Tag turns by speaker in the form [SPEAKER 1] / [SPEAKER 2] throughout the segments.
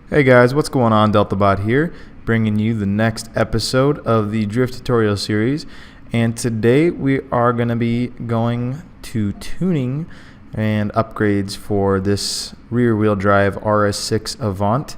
[SPEAKER 1] Hey guys, what's going on? DeltaBot here, bringing you the next episode of the Drift tutorial series. And today we are going to be going to tuning and upgrades for this rear-wheel drive RS6 Avant.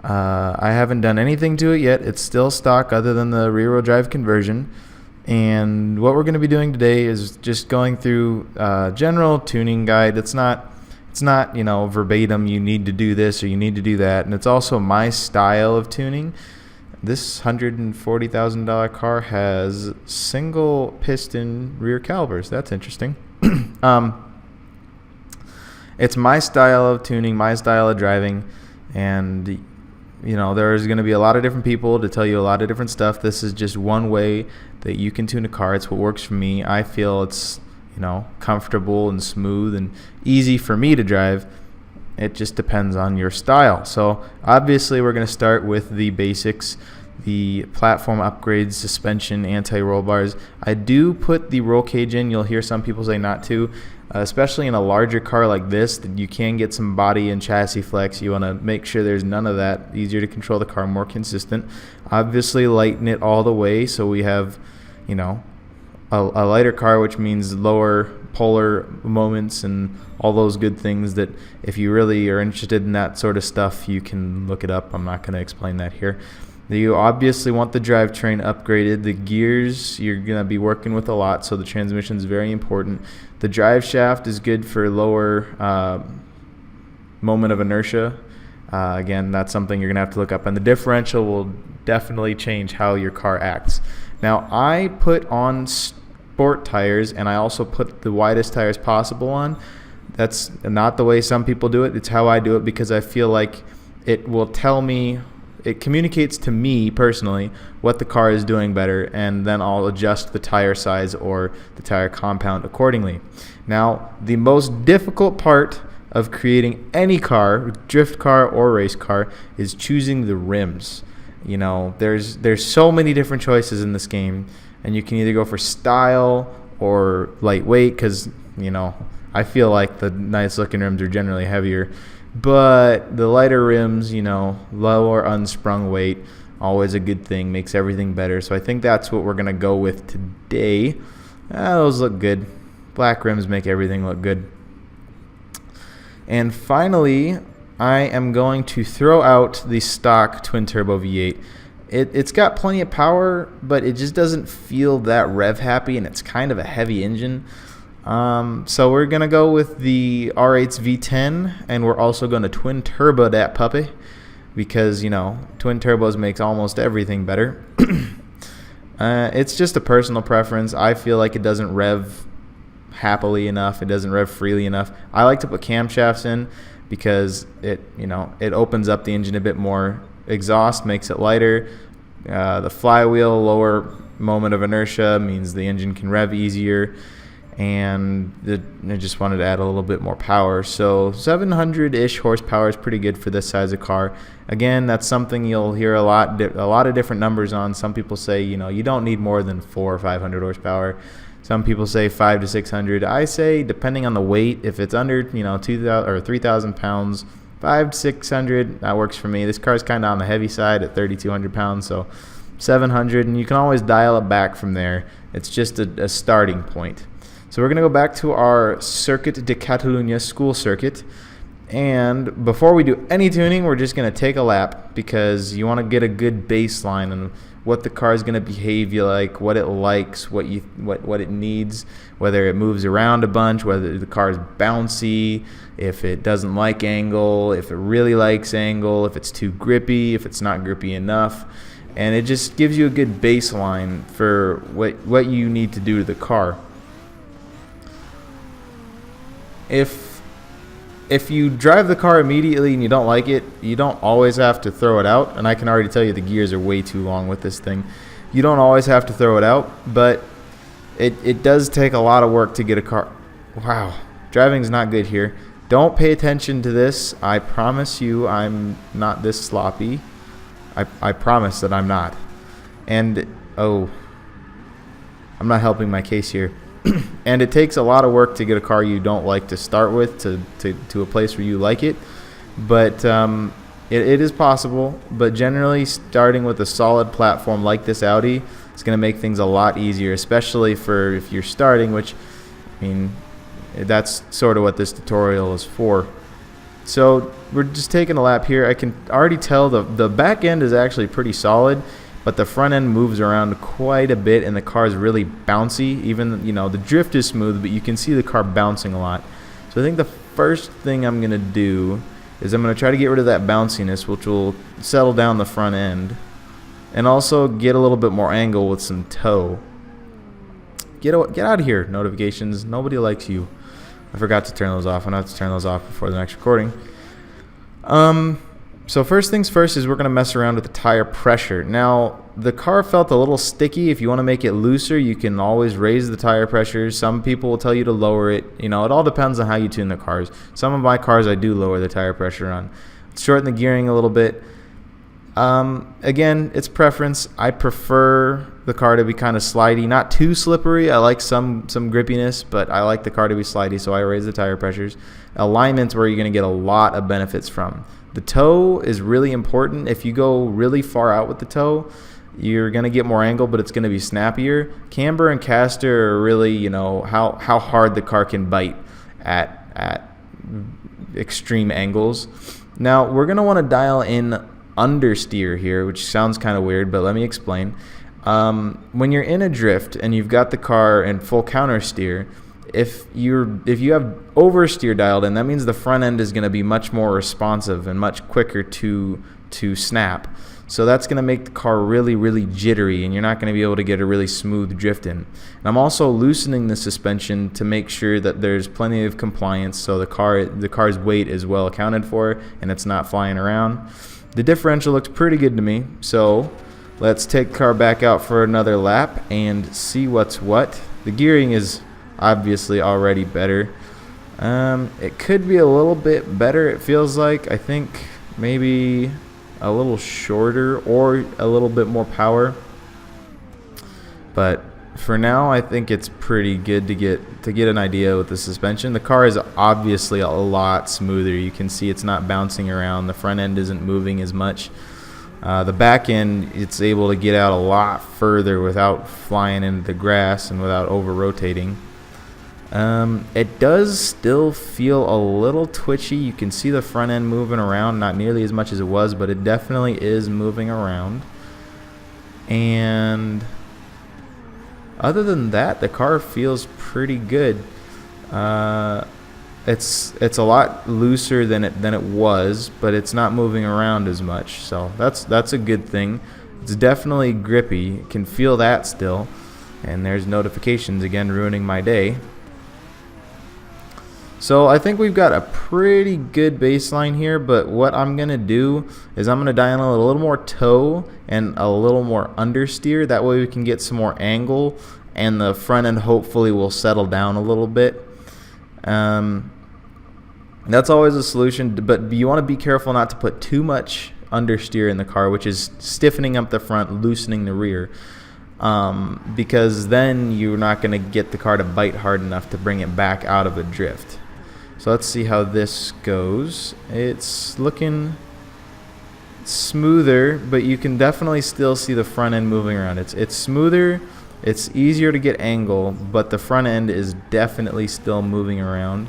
[SPEAKER 1] I haven't done anything to it yet. It's still stock other than the rear-wheel drive conversion. And what we're going to be doing today is just going through general tuning guide. It's not verbatim, you need to do this or you need to do that. And it's also my style of tuning. This $140,000 car has single piston rear calipers. That's interesting. It's my style of tuning, my style of driving. And, there's going to be a lot of different people to tell you a lot of different stuff. This is just one way that you can tune a car. It's what works for me. I feel it's comfortable and smooth and easy for me to drive. It just depends on your style. So obviously we're going to start with the basics, the platform upgrades, suspension, anti-roll bars. I do put the roll cage in. You'll hear some people say not to, especially in a larger car like this, that you can get some body and chassis flex. You want to make sure there's none of that. Easier to control the car, more consistent. Obviously lighten it all the way so we have, a lighter car, which means lower polar moments and all those good things that if you really are interested in that sort of stuff, you can look it up. I'm not going to explain that here. You obviously want the drivetrain upgraded. The gears you're going to be working with a lot, so the transmission is very important. The drive shaft is good for lower moment of inertia. Again, that's something you're going to have to look up. And the differential will definitely change how your car acts. Now, I put on sport tires, and I also put the widest tires possible on. That's not the way some people do it. It's how I do it because I feel like it will tell me, it communicates to me personally what the car is doing better, and then I'll adjust the tire size or the tire compound accordingly. Now, the most difficult part of creating any car, drift car or race car, is choosing the rims. There's so many different choices in this game, and you can either go for style or lightweight because, I feel like the nice looking rims are generally heavier, but the lighter rims, lower unsprung weight, always a good thing, makes everything better. So I think that's what we're going to go with today. Those look good. Black rims make everything look good. And finally, I am going to throw out the stock twin turbo V8. It's got plenty of power, but it just doesn't feel that rev happy, and it's kind of a heavy engine. So we're going to go with the R8's V10, and we're also going to twin turbo that puppy because, twin turbos makes almost everything better. It's just a personal preference. I feel like it doesn't rev happily enough. It doesn't rev freely enough. I like to put camshafts in because it opens up the engine a bit more. Exhaust makes it lighter. The flywheel, lower moment of inertia, means the engine can rev easier. And I just wanted to add a little bit more power. So 700-ish horsepower is pretty good for this size of car. Again, that's something you'll hear a lot of different numbers on. Some people say, you don't need more than 400 or 500 horsepower. Some people say 500 to 600. I say, depending on the weight, if it's under 2,000 or 3,000 pounds, 500 to 600, that works for me. This car is kind of on the heavy side at 3,200 pounds, so 700, and you can always dial it back from there. It's just a starting point. So we're going to go back to our Circuit de Catalunya school circuit. And before we do any tuning, we're just going to take a lap because you want to get a good baseline on what the car is going to behave you like, what it likes, what it needs, whether it moves around a bunch, whether the car is bouncy, if it doesn't like angle, if it really likes angle, if it's too grippy, if it's not grippy enough. And it just gives you a good baseline for what you need to do to the car. If you drive the car immediately and you don't like it, you don't always have to throw it out. And I can already tell you the gears are way too long with this thing. You don't always have to throw it out, but it does take a lot of work to get a car. Wow, driving's not good here. Don't pay attention to this. I promise you I'm not this sloppy. I promise that I'm not. And, I'm not helping my case here. And it takes a lot of work to get a car you don't like to start with to a place where you like it. But it is possible, but generally starting with a solid platform like this Audi, it's going to make things a lot easier, especially for if you're starting, which, I mean, that's sort of what this tutorial is for. So we're just taking a lap here. I can already tell the back end is actually pretty solid, but the front end moves around quite a bit, and the car is really bouncy. Even, you know, the drift is smooth, but you can see the car bouncing a lot. So I think the first thing I'm going to do is I'm going to try to get rid of that bounciness, which will settle down the front end, and also get a little bit more angle with some toe. Get out of here, notifications. Nobody likes you. I forgot to turn those off. I'm going to have to turn those off before the next recording. So first things first is we're going to mess around with the tire pressure. Now, the car felt a little sticky. If you want to make it looser, you can always raise the tire pressure. Some people will tell you to lower it. You know, it all depends on how you tune the cars. Some of my cars I do lower the tire pressure on. Shorten the gearing a little bit. Again, it's preference. I prefer the car to be kind of slidey, not too slippery. I like some grippiness, but I like the car to be slidey, so I raise the tire pressures. Alignment's where you're going to get a lot of benefits from. The toe is really important. If you go really far out with the toe, you're going to get more angle, but it's going to be snappier. Camber and caster are really, you know, how hard the car can bite at extreme angles. Now, we're going to want to dial in understeer here, which sounds kind of weird, but let me explain. When you're in a drift and you've got the car in full counter steer, if you have oversteer dialed in, that means the front end is going to be much more responsive and much quicker to snap. So that's going to make the car really, really jittery, and you're not going to be able to get a really smooth drift in. And I'm also loosening the suspension to make sure that there's plenty of compliance, so the car's weight is well accounted for and it's not flying around. The differential looks pretty good to me, so let's take the car back out for another lap and see what's what. The gearing is obviously already better. It could be a little bit better, it feels like. I think maybe a little shorter or a little bit more power. But for now, I think it's pretty good to get an idea with the suspension. The car is obviously a lot smoother. You can see it's not bouncing around. The front end isn't moving as much. The back end, it's able to get out a lot further without flying into the grass and without over-rotating. It does still feel a little twitchy. You can see the front end moving around, not nearly as much as it was, but it definitely is moving around. And other than that, the car feels pretty good. It's a lot looser than it was, but it's not moving around as much. So that's a good thing. It's definitely grippy. You can feel that still. And there's notifications again ruining my day. So I think we've got a pretty good baseline here, but what I'm going to do is I'm going to dial in a little more toe and a little more understeer. That way we can get some more angle, and the front end hopefully will settle down a little bit. That's always a solution, but you want to be careful not to put too much understeer in the car, which is stiffening up the front, loosening the rear. Because then you're not going to get the car to bite hard enough to bring it back out of a drift. So let's see how this goes. It's looking smoother, but you can definitely still see the front end moving around. It's smoother, it's easier to get angle, but the front end is definitely still moving around.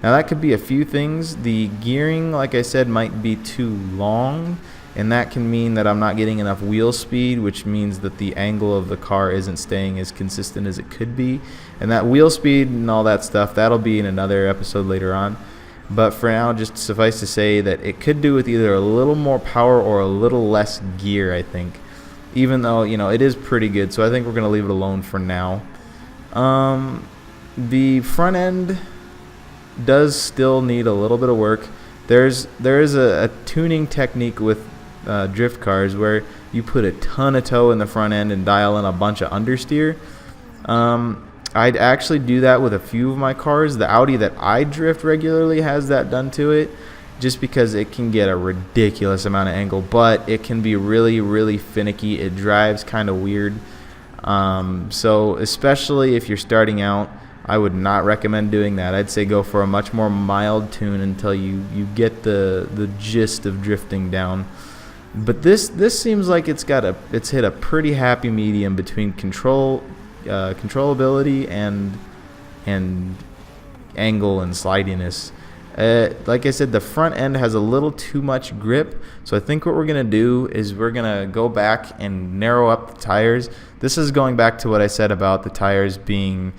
[SPEAKER 1] Now that could be a few things. The gearing, like I said, might be too long, and that can mean that I'm not getting enough wheel speed, which means that the angle of the car isn't staying as consistent as it could be. And that wheel speed and all that stuff, that'll be in another episode later on. But for now, just suffice to say that it could do with either a little more power or a little less gear, I think. Even though, you know, it is pretty good, so I think we're going to leave it alone for now. The front end does still need a little bit of work. There is a tuning technique with drift cars where you put a ton of toe in the front end and dial in a bunch of understeer. I'd actually do that with a few of my cars. The Audi that I drift regularly has that done to it, just because it can get a ridiculous amount of angle, but it can be really, really finicky. It drives kind of weird. So especially if you're starting out, I would not recommend doing that. I'd say go for a much more mild tune until you get the gist of drifting down. But this seems like it's hit a pretty happy medium between controllability and angle and slidiness. Like I said, the front end has a little too much grip, so I think what we're going to do is we're going to go back and narrow up the tires. This is going back to what I said about the tires being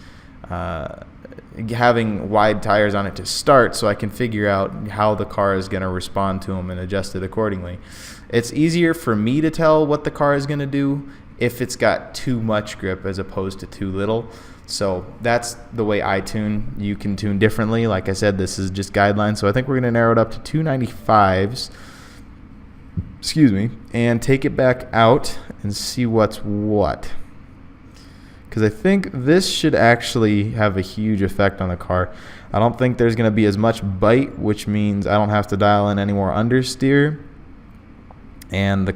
[SPEAKER 1] having wide tires on it to start, so I can figure out how the car is going to respond to them and adjust it accordingly. It's easier for me to tell what the car is going to do if it's got too much grip as opposed to too little. So that's the way I tune. You can tune differently. Like I said, this is just guidelines. So I think we're going to narrow it up to 295s. Excuse me. And take it back out and see what's what. Because I think this should actually have a huge effect on the car. I don't think there's going to be as much bite, which means I don't have to dial in any more understeer. And the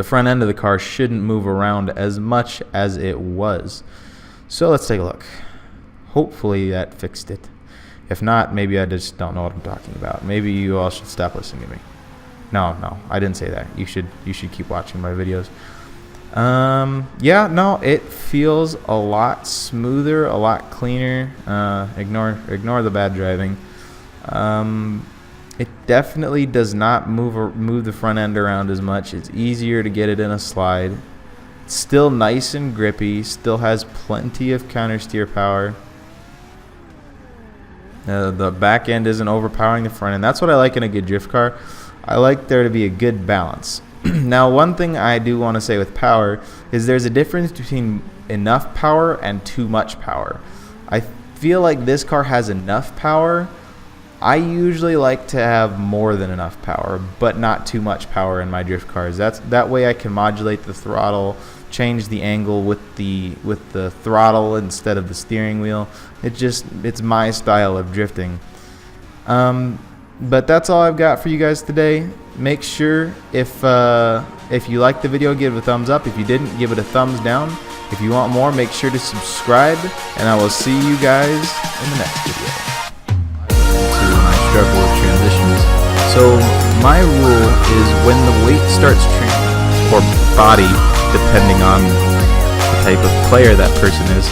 [SPEAKER 1] front end of the car shouldn't move around as much as it was. So let's take a look. Hopefully that fixed it. If not, maybe I just don't know what I'm talking about. Maybe you all should stop listening to me. No, I didn't say that. You should keep watching my videos. Yeah, no, it feels a lot smoother, a lot cleaner. Ignore the bad driving. It definitely does not move the front end around as much. It's easier to get it in a slide. It's still nice and grippy. Still has plenty of counter steer power. The back end isn't overpowering the front end. That's what I like in a good drift car. I like there to be a good balance. Now, one thing I do want to say with power is there's a difference between enough power and too much power. I feel like this car has enough power. I usually like to have more than enough power, but not too much power in my drift cars. That way I can modulate the throttle, change the angle with the throttle instead of the steering wheel. It's my style of drifting. But that's all I've got for you guys today. Make sure if you liked the video, give it a thumbs up. If you didn't, give it a thumbs down. If you want more, make sure to subscribe, and I will see you guys in the next video. Struggle with transitions. So my rule is when the weight starts or body, depending on the type of player that person is,